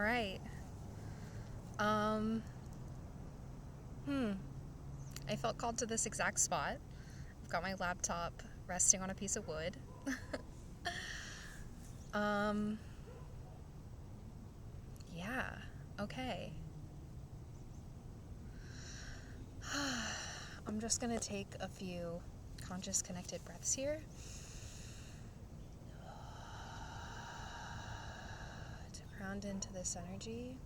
All right. Um, I felt called to this exact spot. I've got my laptop resting on a piece of wood. um, yeah, okay. I'm just gonna take a few conscious connected breaths here. To ground into this energy.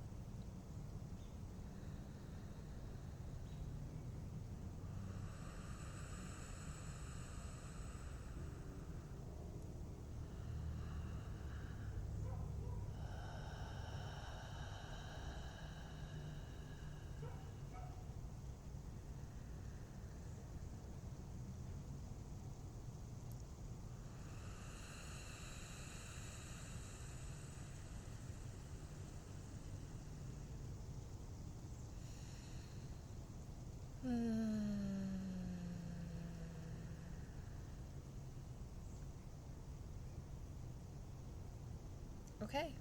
Okay.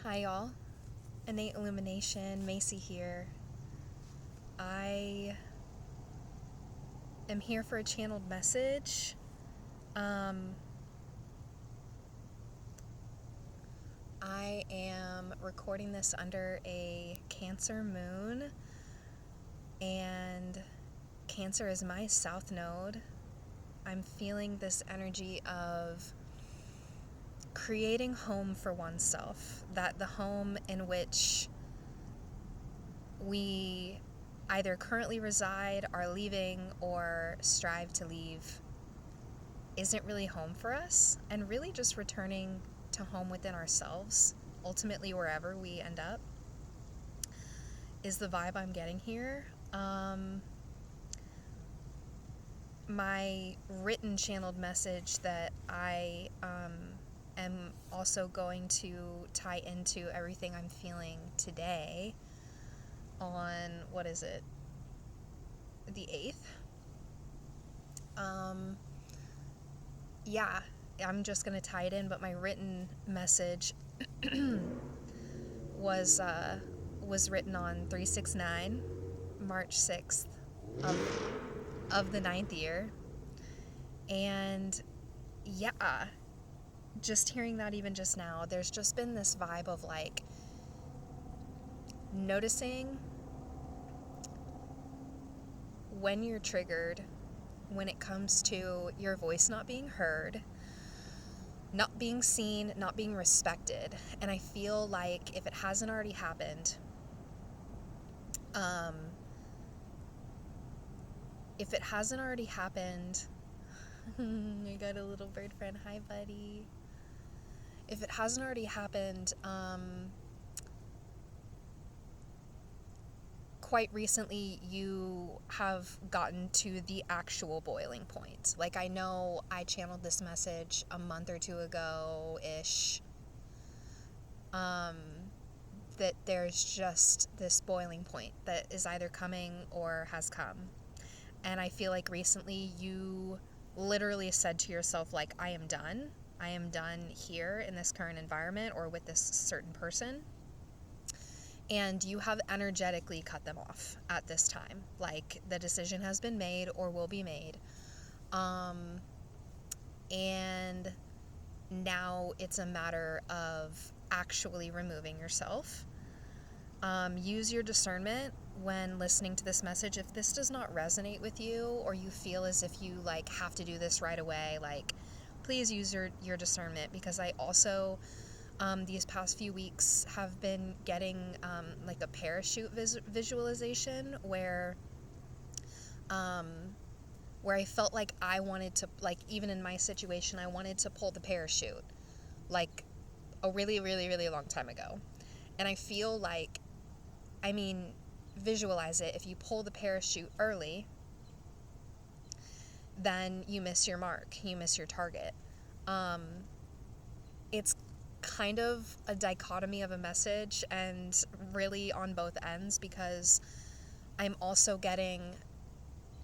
Hi, y'all. Innate Illumination, Macy here. I am here for a channeled message. I am recording this under a Cancer moon, and Cancer is my south node. I'm feeling this energy of creating home for oneself, that the home in which we either currently reside, are leaving, or strive to leave isn't really home for us, and really just returning to home within ourselves, ultimately wherever we end up, is the vibe I'm getting here. My written channeled message that I am also going to tie into everything I'm feeling today on, what is it, the 8th? Yeah, I'm just going to tie it in, but my written message was written on 3/6/9, March 6th of the 9th year. And yeah, just hearing that even just now, there's just been this vibe of like noticing when you're triggered, when it comes to your voice not being heard, not being seen, not being respected. And I feel like if it hasn't already happened, I got a little bird friend. Hi, buddy. If it hasn't already happened, quite recently you have gotten to the actual boiling point. Like, I know I channeled this message a month or two ago-ish, that there's just this boiling point that is either coming or has come. And I feel like recently you literally said to yourself, like, I am done. I am done here in this current environment or with this certain person. And you have energetically cut them off at this time. Like, the decision has been made or will be made. And now it's a matter of actually removing yourself. Use your discernment when listening to this message. If this does not resonate with you, or you feel as if you like have to do this right away, like, please use your discernment, because I also these past few weeks have been getting like a parachute visualization where I felt like I wanted to, like, even in my situation, I wanted to pull the parachute like a really, really, really long time ago. And I feel like, I mean, visualize it. If you pull the parachute early, then you miss your mark, you miss your target. It's kind of a dichotomy of a message, and really on both ends, because I'm also getting,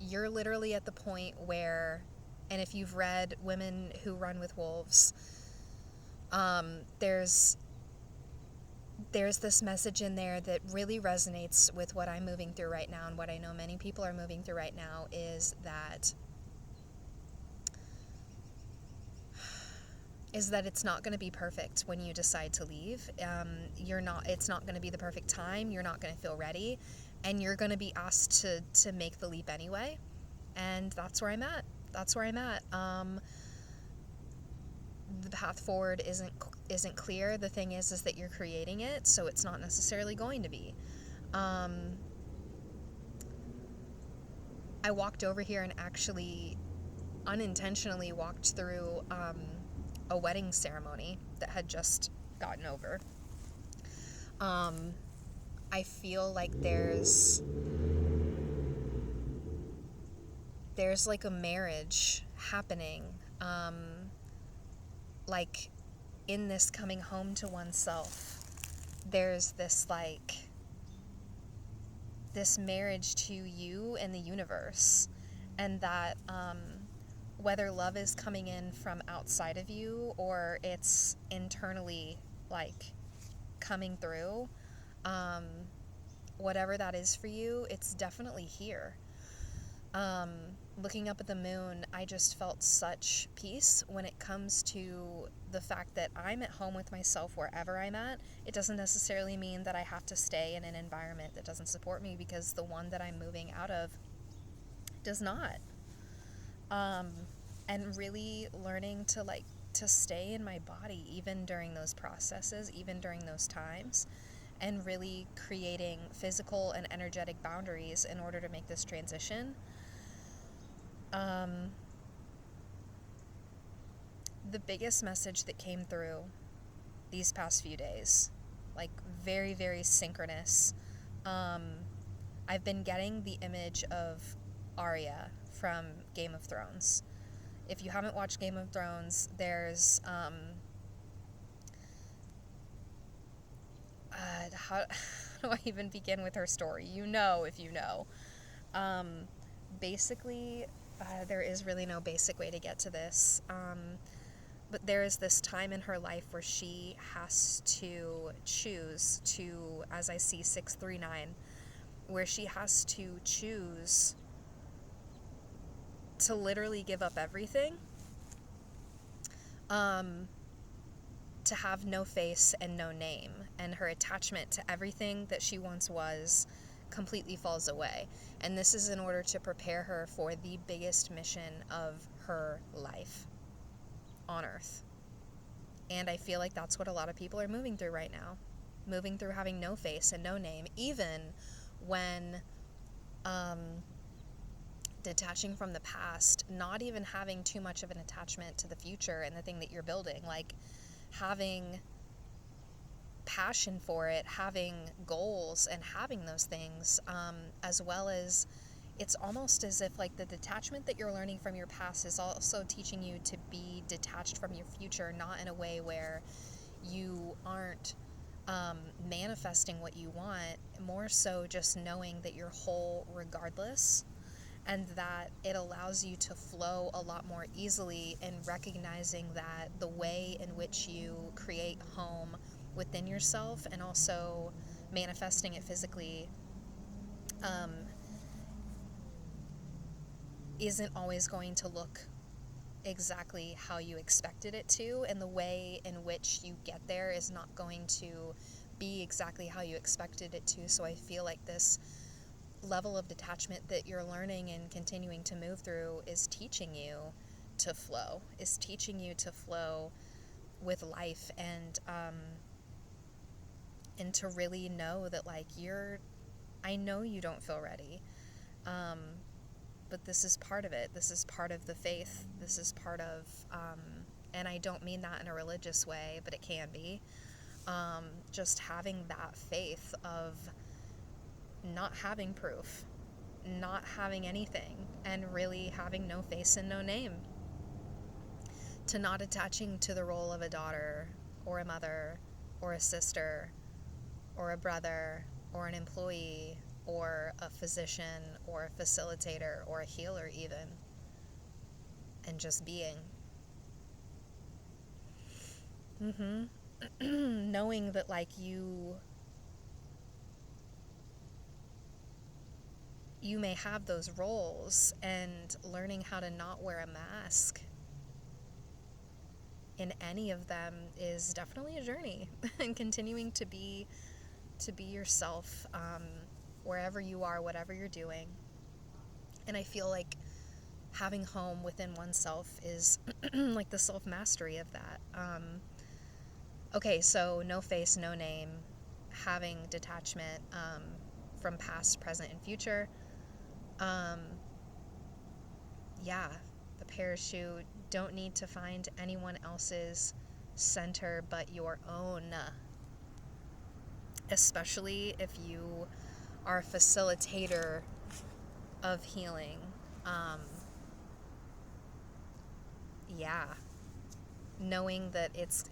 you're literally at the point where, and if you've read Women Who Run with Wolves, There's this message in there that really resonates with what I'm moving through right now, and what I know many people are moving through right now, is that it's not going to be perfect when you decide to leave. It's not going to be the perfect time. You're not going to feel ready, and you're going to be asked to make the leap anyway. And that's where I'm at. The path forward isn't clear. The thing is that you're creating it, so it's not necessarily going to be. I walked over here and actually unintentionally walked through a wedding ceremony that had just gotten over. I feel like there's like a marriage happening, like in this coming home to oneself. There's this marriage to you and the universe, and that whether love is coming in from outside of you or it's internally coming through, whatever that is for you, it's definitely here. Looking up at the moon, I just felt such peace when it comes to the fact that I'm at home with myself wherever I'm at. It doesn't necessarily mean that I have to stay in an environment that doesn't support me, because the one that I'm moving out of does not. And really learning to stay in my body even during those processes, even during those times, and really creating physical and energetic boundaries in order to make this transition. The biggest message that came through these past few days, very, very synchronous. I've been getting the image of Arya from Game of Thrones. If you haven't watched Game of Thrones, there's how do I even begin with her story? If you know. Basically, there is really no basic way to get to this. But there is this time in her life where she has to choose to, as I see 639, where she has to choose to literally give up everything, to have no face and no name, and her attachment to everything that she once was completely falls away. And this is in order to prepare her for the biggest mission of her life on Earth. And I feel like that's what a lot of people are moving through right now. Moving through having no face and no name, even when detaching from the past, not even having too much of an attachment to the future and the thing that you're building, having passion for it, having goals and having those things, as well as it's almost as if the detachment that you're learning from your past is also teaching you to be detached from your future, not in a way where you aren't manifesting what you want, more so just knowing that you're whole regardless, and that it allows you to flow a lot more easily, and recognizing that the way in which you create home within yourself and also manifesting it physically isn't always going to look exactly how you expected it to, and the way in which you get there is not going to be exactly how you expected it to. So I feel like this level of detachment that you're learning and continuing to move through is teaching you to flow, with life, and to really know that I know you don't feel ready, but this is part of it. This is part of the faith. This is part of, and I don't mean that in a religious way, but it can be, just having that faith of not having proof, not having anything, and really having no face and no name, to not attaching to the role of a daughter or a mother or a sister or a brother or an employee or a physician or a facilitator or a healer even, and just being. Knowing that, like, you may have those roles, and learning how to not wear a mask in any of them is definitely a journey. And continuing to be yourself, wherever you are, whatever you're doing. And I feel like having home within oneself is like the self-mastery of that. Okay, so no face, no name, having detachment from past, present, and future. Yeah, the parachute. Don't need to find anyone else's center but your own. Especially if you are a facilitator of healing. Yeah. Knowing that it's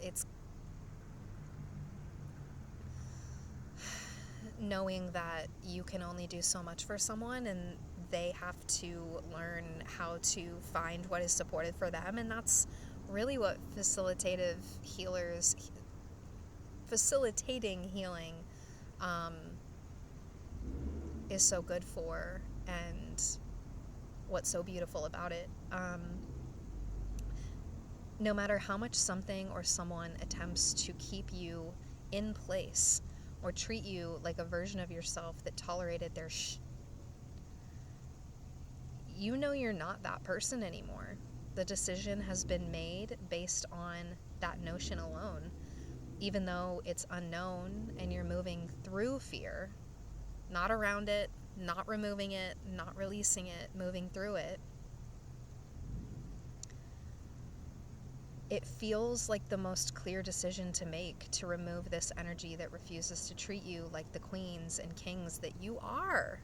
knowing that you can only do so much for someone, and they have to learn how to find what is supportive for them. And that's really what facilitating healing is so good for, and what's so beautiful about it. No matter how much something or someone attempts to keep you in place or treat you like a version of yourself that tolerated their you know you're not that person anymore. The decision has been made based on that notion alone. Even though it's unknown and you're moving through fear, not around it, not removing it, not releasing it, moving through it. It feels like the most clear decision to make, to remove this energy that refuses to treat you like the queens and kings that you are.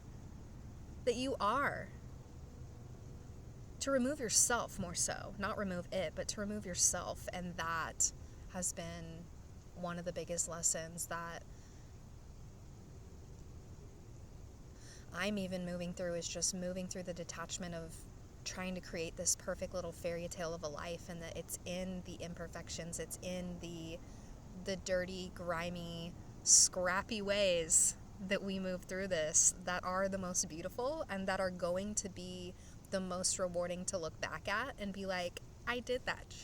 To remove yourself, more so. Not remove it, but to remove yourself. And that has been one of the biggest lessons that I'm even moving through, is just moving through the detachment of trying to create this perfect little fairy tale of a life, and that it's in the imperfections, it's in the dirty, grimy, scrappy ways that we move through this that are the most beautiful, and that are going to be the most rewarding to look back at and be like, I did that.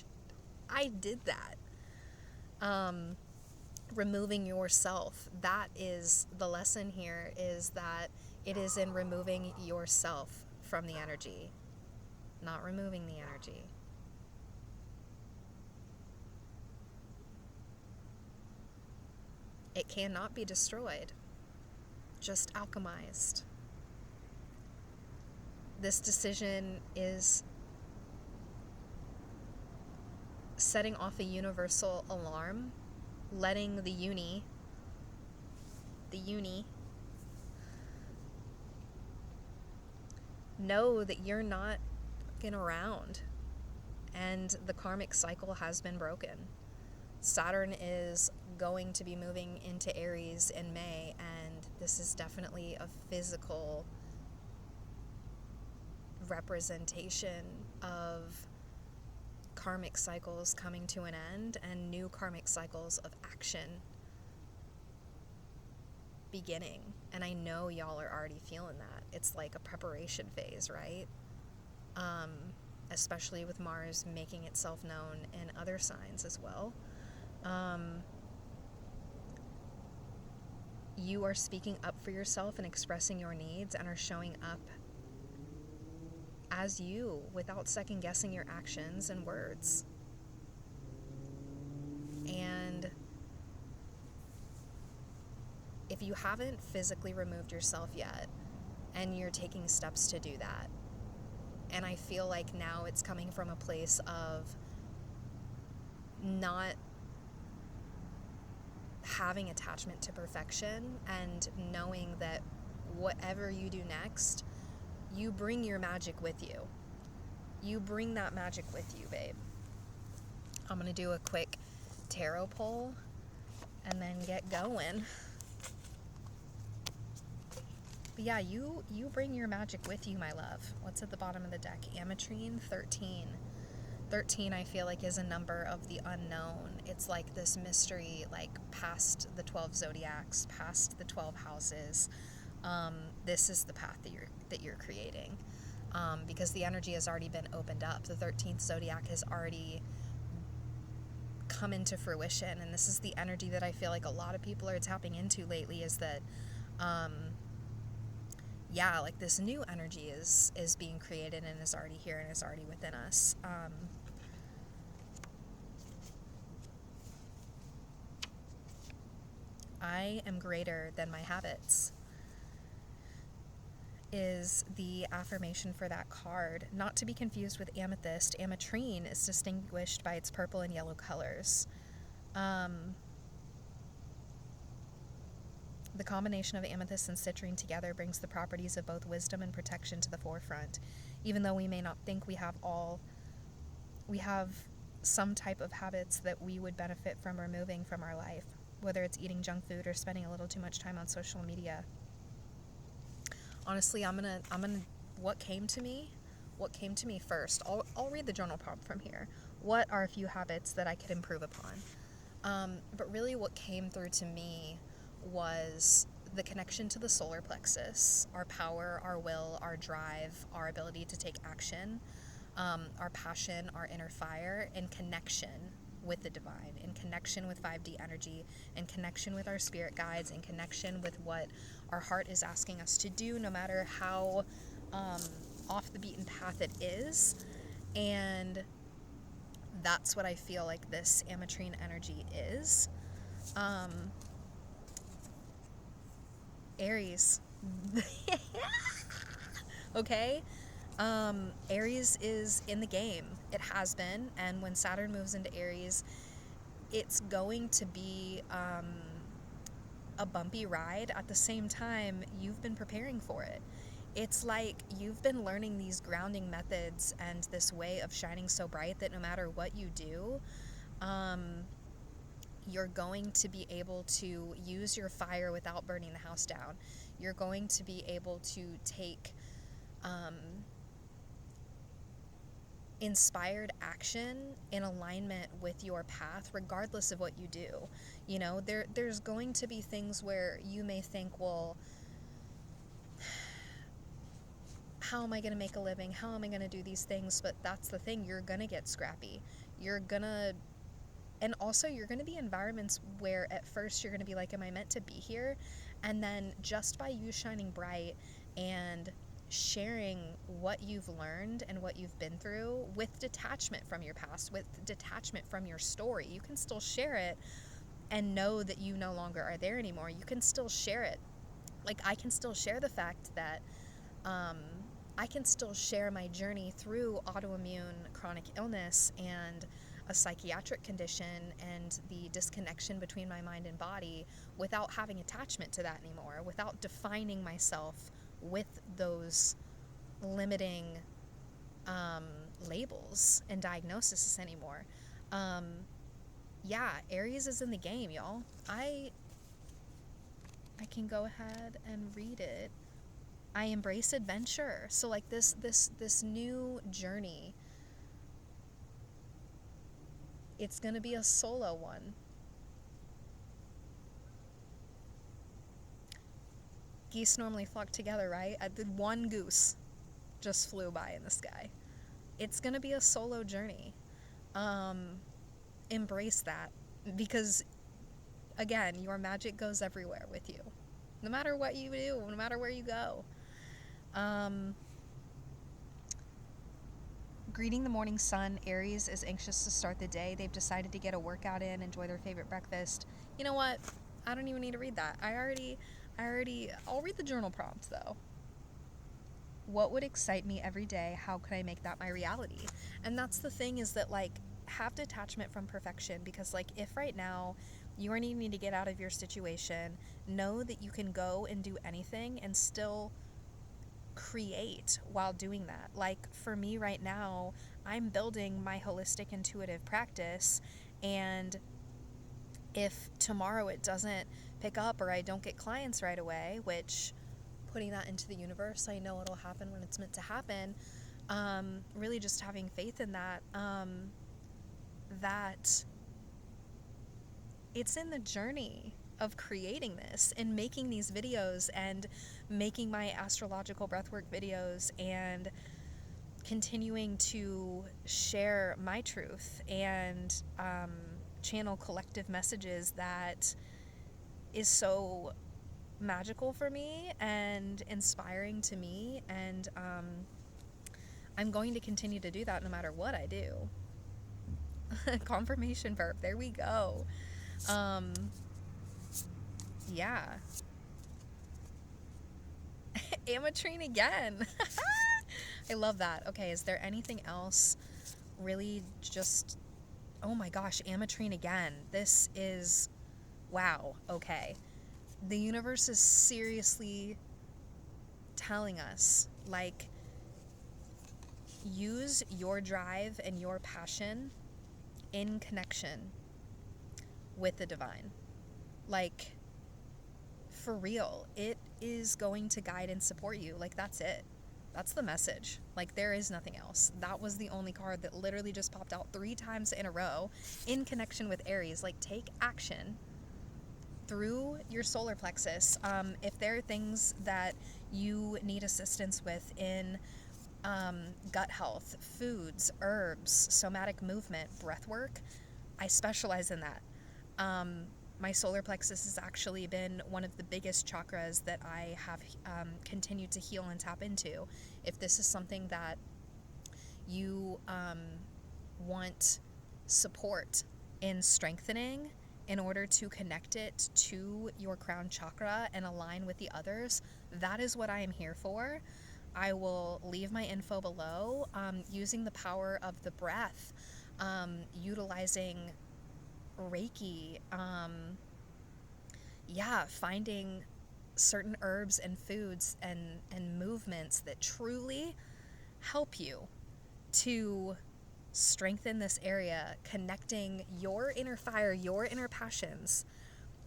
Removing yourself, that is the lesson here, is that it is in removing yourself from the energy, not removing the energy. It cannot be destroyed, just alchemized. This decision is setting off a universal alarm, letting the uni know that you're not fucking around, and the karmic cycle has been broken. Saturn is going to be moving into Aries in May, and this is definitely a physical representation of karmic cycles coming to an end and new karmic cycles of action beginning. And I know y'all are already feeling that. It's like a preparation phase, right? Especially with Mars making itself known in other signs as well. You are speaking up for yourself and expressing your needs, and are showing up as you without second guessing your actions and words. And if you haven't physically removed yourself yet, and you're taking steps to do that, and I feel like now it's coming from a place of not having attachment to perfection, and knowing that whatever you do next, you bring your magic with you. You bring that magic with you, babe. I'm going to do a quick tarot pull and then get going. But yeah, you bring your magic with you, my love. What's at the bottom of the deck? Ametrine, 13. 13, I feel like, is a number of the unknown. It's like this mystery, like past the 12 zodiacs, past the 12 houses. This is the path that you're creating, because the energy has already been opened up. The 13th zodiac has already come into fruition, and this is the energy that I feel like a lot of people are tapping into lately, is that like this new energy is being created and is already here and is already within us. I am greater than my habits is the affirmation for that card. Not to be confused with amethyst. Ametrine is distinguished by its purple and yellow colors. The combination of amethyst and citrine together brings the properties of both wisdom and protection to the forefront. Even though we may not think we have some type of habits that we would benefit from removing from our life, whether it's eating junk food or spending a little too much time on social media. Honestly, what came to me first. I'll read the journal prompt from here. What are a few habits that I could improve upon? But really what came through to me was the connection to the solar plexus, our power, our will, our drive, our ability to take action, our passion, our inner fire, and connection with the divine, in connection with 5D energy, in connection with our spirit guides, in connection with what our heart is asking us to do, no matter how off the beaten path it is. And that's what I feel like this ametrine energy is. Aries. Okay? Aries is in the game. It has been, and when Saturn moves into Aries, it's going to be a bumpy ride. At the same time, you've been preparing for it. It's like you've been learning these grounding methods and this way of shining so bright that no matter what you do, you're going to be able to use your fire without burning the house down. You're going to be able to take inspired action in alignment with your path, regardless of what you do. You know, there's going to be things where you may think, well, how am I going to make a living? How am I going to do these things? But that's the thing. You're going to get scrappy. And also you're going to be in environments where at first you're going to be like, am I meant to be here? And then just by you shining bright and sharing what you've learned and what you've been through with detachment from your past, with detachment from your story, you can still share it and know that you no longer are there anymore. You can still share it. Like, I can still share the fact that I can still share my journey through autoimmune chronic illness and a psychiatric condition and the disconnection between my mind and body without having attachment to that anymore, without defining myself with those limiting labels and diagnoses anymore. Aries is in the game, y'all. I can go ahead and read it. I embrace adventure. So like this new journey, it's going to be a solo one. Geese normally flock together, right? One goose just flew by in the sky. It's going to be a solo journey. Embrace that, because again, your magic goes everywhere with you. No matter what you do, no matter where you go. Greeting the morning sun. Aries is anxious to start the day. They've decided to get a workout in, enjoy their favorite breakfast. You know what? I don't even need to read that. I'll read the journal prompt though. What would excite me every day? How could I make that my reality? And that's the thing, is that like, have detachment from perfection, because like, if right now you are needing to get out of your situation, know that you can go and do anything and still create while doing that. Like for me right now, I'm building my holistic intuitive practice, and if tomorrow it doesn't pick up or I don't get clients right away, which, putting that into the universe, I know it'll happen when it's meant to happen, Really just having faith in that, that it's in the journey of creating this and making these videos and making my astrological breathwork videos and continuing to share my truth and channel collective messages that is so magical for me and inspiring to me. And I'm going to continue to do that no matter what I do. Confirmation verb. There we go. Yeah. Amatrine again. I love that. Okay, is there anything else really just... Oh my gosh, Amatrine again. This is... Wow, okay. The universe is seriously telling us, like, use your drive and your passion in connection with the divine. Like, for real, it is going to guide and support you. Like, that's it. That's the message. Like, there is nothing else. That was the only card that literally just popped out 3 times in a row in connection with Aries. Like, take action through your solar plexus. If there are things that you need assistance with in gut health, foods, herbs, somatic movement, breath work, I specialize in that. My solar plexus has actually been one of the biggest chakras that I have continued to heal and tap into. If this is something that you want support in strengthening in order to connect it to your crown chakra and align with the others, that is what I am here for. I will leave my info below. Using the power of the breath, utilizing Reiki, finding certain herbs and foods and movements that truly help you to strengthen this area, connecting your inner fire, your inner passions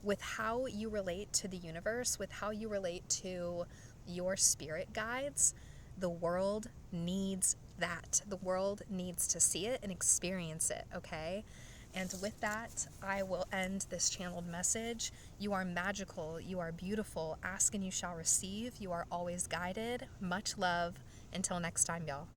with how you relate to the universe, with how you relate to your spirit guides. The world needs that. The world needs to see it and experience it, okay? And with that, I will end this channeled message. You are magical. You are beautiful. Ask and you shall receive. You are always guided. Much love. Until next time, y'all.